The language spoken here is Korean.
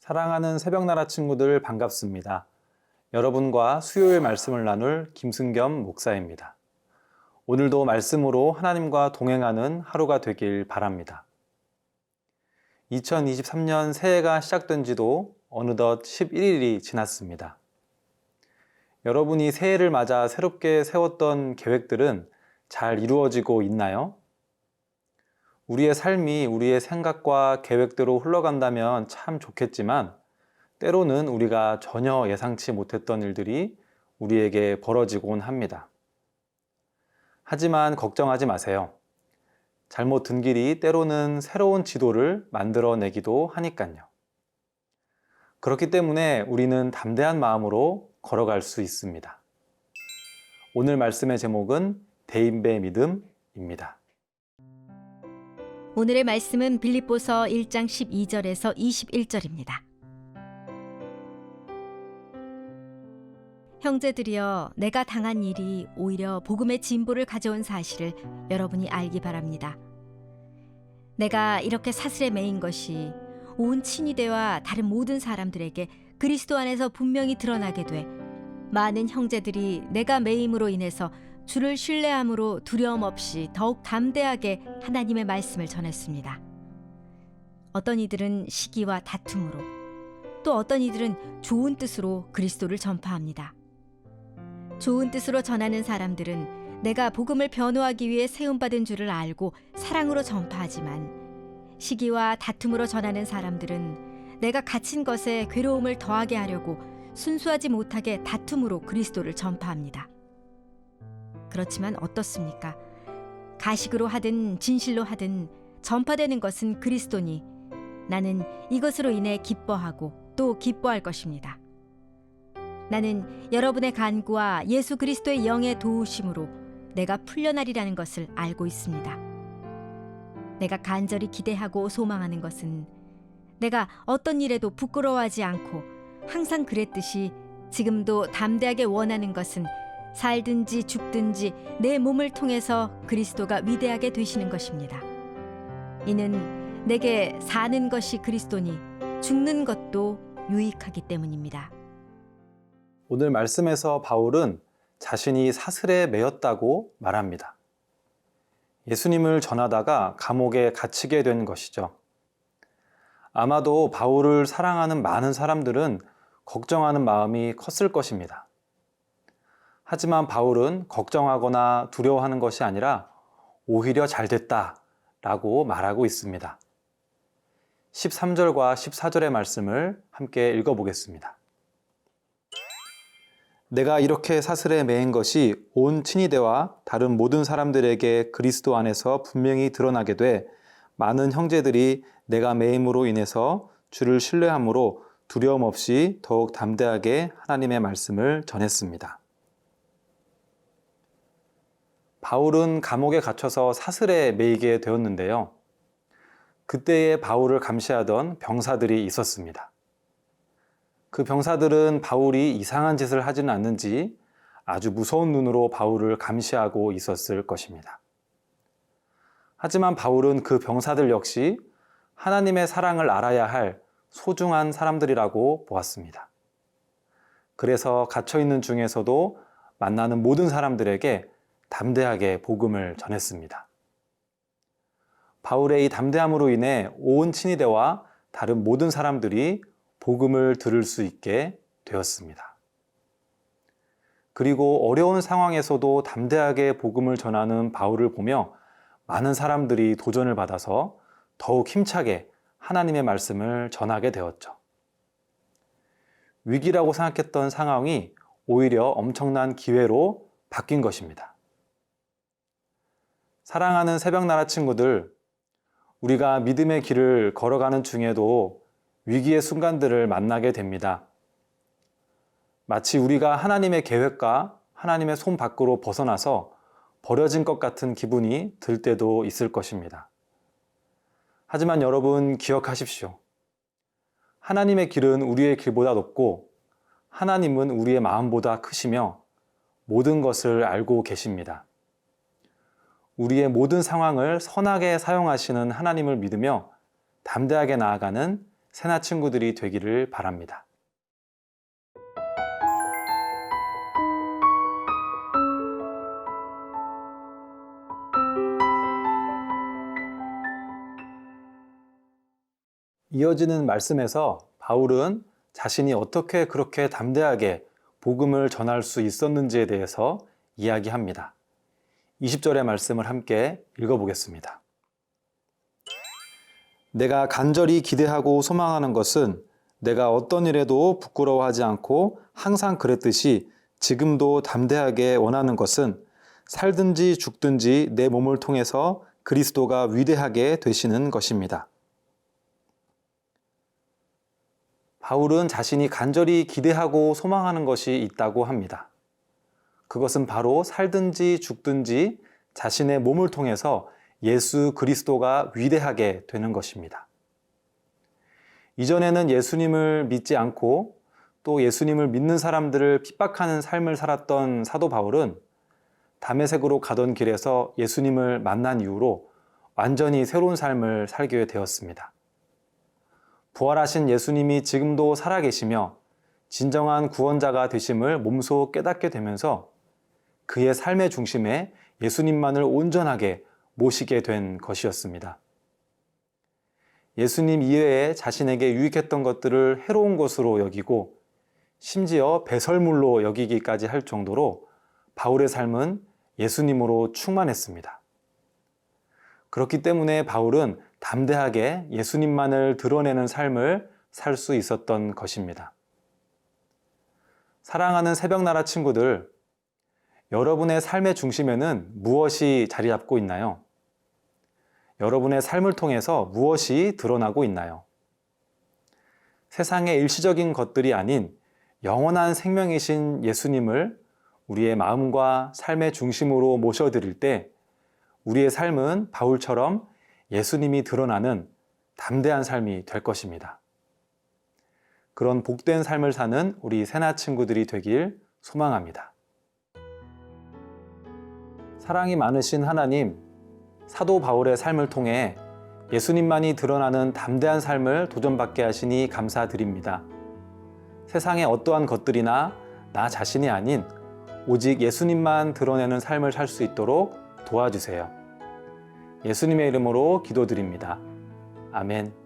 사랑하는 새벽나라 친구들 반갑습니다. 여러분과 수요일 말씀을 나눌 김승겸 목사입니다. 오늘도 말씀으로 하나님과 동행하는 하루가 되길 바랍니다. 2023년 새해가 시작된 지도 어느덧 11일이 지났습니다. 여러분이 새해를 맞아 새롭게 세웠던 계획들은 잘 이루어지고 있나요? 우리의 삶이 우리의 생각과 계획대로 흘러간다면 참 좋겠지만 때로는 우리가 전혀 예상치 못했던 일들이 우리에게 벌어지곤 합니다. 하지만 걱정하지 마세요. 잘못 든 길이 때로는 새로운 지도를 만들어내기도 하니까요. 그렇기 때문에 우리는 담대한 마음으로 걸어갈 수 있습니다. 오늘 말씀의 제목은 대인배 믿음입니다. 오늘의 말씀은 빌립보서 1장 12절에서 21절입니다. 형제들이여, 내가 당한 일이 오히려 복음의 진보를 가져온 사실을 여러분이 알기 바랍니다. 내가 이렇게 사슬에 매인 것이 온 친위대와 다른 모든 사람들에게 그리스도 안에서 분명히 드러나게 돼 많은 형제들이 내가 매임으로 인해서 주를 신뢰함으로 두려움 없이 더욱 담대하게 하나님의 말씀을 전했습니다. 어떤 이들은 시기와 다툼으로, 또 어떤 이들은 좋은 뜻으로 그리스도를 전파합니다. 좋은 뜻으로 전하는 사람들은 내가 복음을 변호하기 위해 세움받은 줄을 알고 사랑으로 전파하지만, 시기와 다툼으로 전하는 사람들은 내가 갇힌 것에 괴로움을 더하게 하려고 순수하지 못하게 다툼으로 그리스도를 전파합니다. 그렇지만 어떻습니까? 가식으로 하든 진실로 하든 전파되는 것은 그리스도니 나는 이것으로 인해 기뻐하고 또 기뻐할 것입니다. 나는 여러분의 간구와 예수 그리스도의 영의 도우심으로 내가 풀려나리라는 것을 알고 있습니다. 내가 간절히 기대하고 소망하는 것은 내가 어떤 일에도 부끄러워하지 않고 항상 그랬듯이 지금도 담대하게 원하는 것은 살든지 죽든지 내 몸을 통해서 그리스도가 위대하게 되시는 것입니다. 이는 내게 사는 것이 그리스도니 죽는 것도 유익하기 때문입니다. 오늘 말씀에서 바울은 자신이 사슬에 매였다고 말합니다. 예수님을 전하다가 감옥에 갇히게 된 것이죠. 아마도 바울을 사랑하는 많은 사람들은 걱정하는 마음이 컸을 것입니다. 하지만 바울은 걱정하거나 두려워하는 것이 아니라 오히려 잘됐다 라고 말하고 있습니다. 13절과 14절의 말씀을 함께 읽어보겠습니다. 내가 이렇게 사슬에 매인 것이 온 친위대와 다른 모든 사람들에게 그리스도 안에서 분명히 드러나게 돼 많은 형제들이 내가 매임으로 인해서 주를 신뢰함으로 두려움 없이 더욱 담대하게 하나님의 말씀을 전했습니다. 바울은 감옥에 갇혀서 사슬에 매이게 되었는데요. 그때의 바울을 감시하던 병사들이 있었습니다. 그 병사들은 바울이 이상한 짓을 하지는 않는지 아주 무서운 눈으로 바울을 감시하고 있었을 것입니다. 하지만 바울은 그 병사들 역시 하나님의 사랑을 알아야 할 소중한 사람들이라고 보았습니다. 그래서 갇혀있는 중에서도 만나는 모든 사람들에게 담대하게 복음을 전했습니다. 바울의 이 담대함으로 인해 온 친위대와 다른 모든 사람들이 복음을 들을 수 있게 되었습니다. 그리고 어려운 상황에서도 담대하게 복음을 전하는 바울을 보며 많은 사람들이 도전을 받아서 더욱 힘차게 하나님의 말씀을 전하게 되었죠. 위기라고 생각했던 상황이 오히려 엄청난 기회로 바뀐 것입니다. 사랑하는 새벽나라 친구들, 우리가 믿음의 길을 걸어가는 중에도 위기의 순간들을 만나게 됩니다. 마치 우리가 하나님의 계획과 하나님의 손 밖으로 벗어나서 버려진 것 같은 기분이 들 때도 있을 것입니다. 하지만 여러분 기억하십시오. 하나님의 길은 우리의 길보다 높고 하나님은 우리의 마음보다 크시며 모든 것을 알고 계십니다. 우리의 모든 상황을 선하게 사용하시는 하나님을 믿으며 담대하게 나아가는 새나 친구들이 되기를 바랍니다. 이어지는 말씀에서 바울은 자신이 어떻게 그렇게 담대하게 복음을 전할 수 있었는지에 대해서 이야기합니다. 20절의 말씀을 함께 읽어보겠습니다. 내가 간절히 기대하고 소망하는 것은 내가 어떤 일에도 부끄러워하지 않고 항상 그랬듯이 지금도 담대하게 원하는 것은 살든지 죽든지 내 몸을 통해서 그리스도가 위대하게 되시는 것입니다. 바울은 자신이 간절히 기대하고 소망하는 것이 있다고 합니다. 그것은 바로 살든지 죽든지 자신의 몸을 통해서 예수 그리스도가 위대하게 되는 것입니다. 이전에는 예수님을 믿지 않고 또 예수님을 믿는 사람들을 핍박하는 삶을 살았던 사도 바울은 다메섹으로 가던 길에서 예수님을 만난 이후로 완전히 새로운 삶을 살게 되었습니다. 부활하신 예수님이 지금도 살아계시며 진정한 구원자가 되심을 몸소 깨닫게 되면서 그의 삶의 중심에 예수님만을 온전하게 모시게 된 것이었습니다. 예수님 이외에 자신에게 유익했던 것들을 해로운 것으로 여기고 심지어 배설물로 여기기까지 할 정도로 바울의 삶은 예수님으로 충만했습니다. 그렇기 때문에 바울은 담대하게 예수님만을 드러내는 삶을 살 수 있었던 것입니다. 사랑하는 새벽나라 친구들, 여러분의 삶의 중심에는 무엇이 자리 잡고 있나요? 여러분의 삶을 통해서 무엇이 드러나고 있나요? 세상의 일시적인 것들이 아닌 영원한 생명이신 예수님을 우리의 마음과 삶의 중심으로 모셔드릴 때 우리의 삶은 바울처럼 예수님이 드러나는 담대한 삶이 될 것입니다. 그런 복된 삶을 사는 우리 새나 친구들이 되길 소망합니다. 사랑이 많으신 하나님, 사도 바울의 삶을 통해 예수님만이 드러나는 담대한 삶을 도전받게 하시니 감사드립니다. 세상의 어떠한 것들이나 나 자신이 아닌 오직 예수님만 드러내는 삶을 살 수 있도록 도와주세요. 예수님의 이름으로 기도드립니다. 아멘.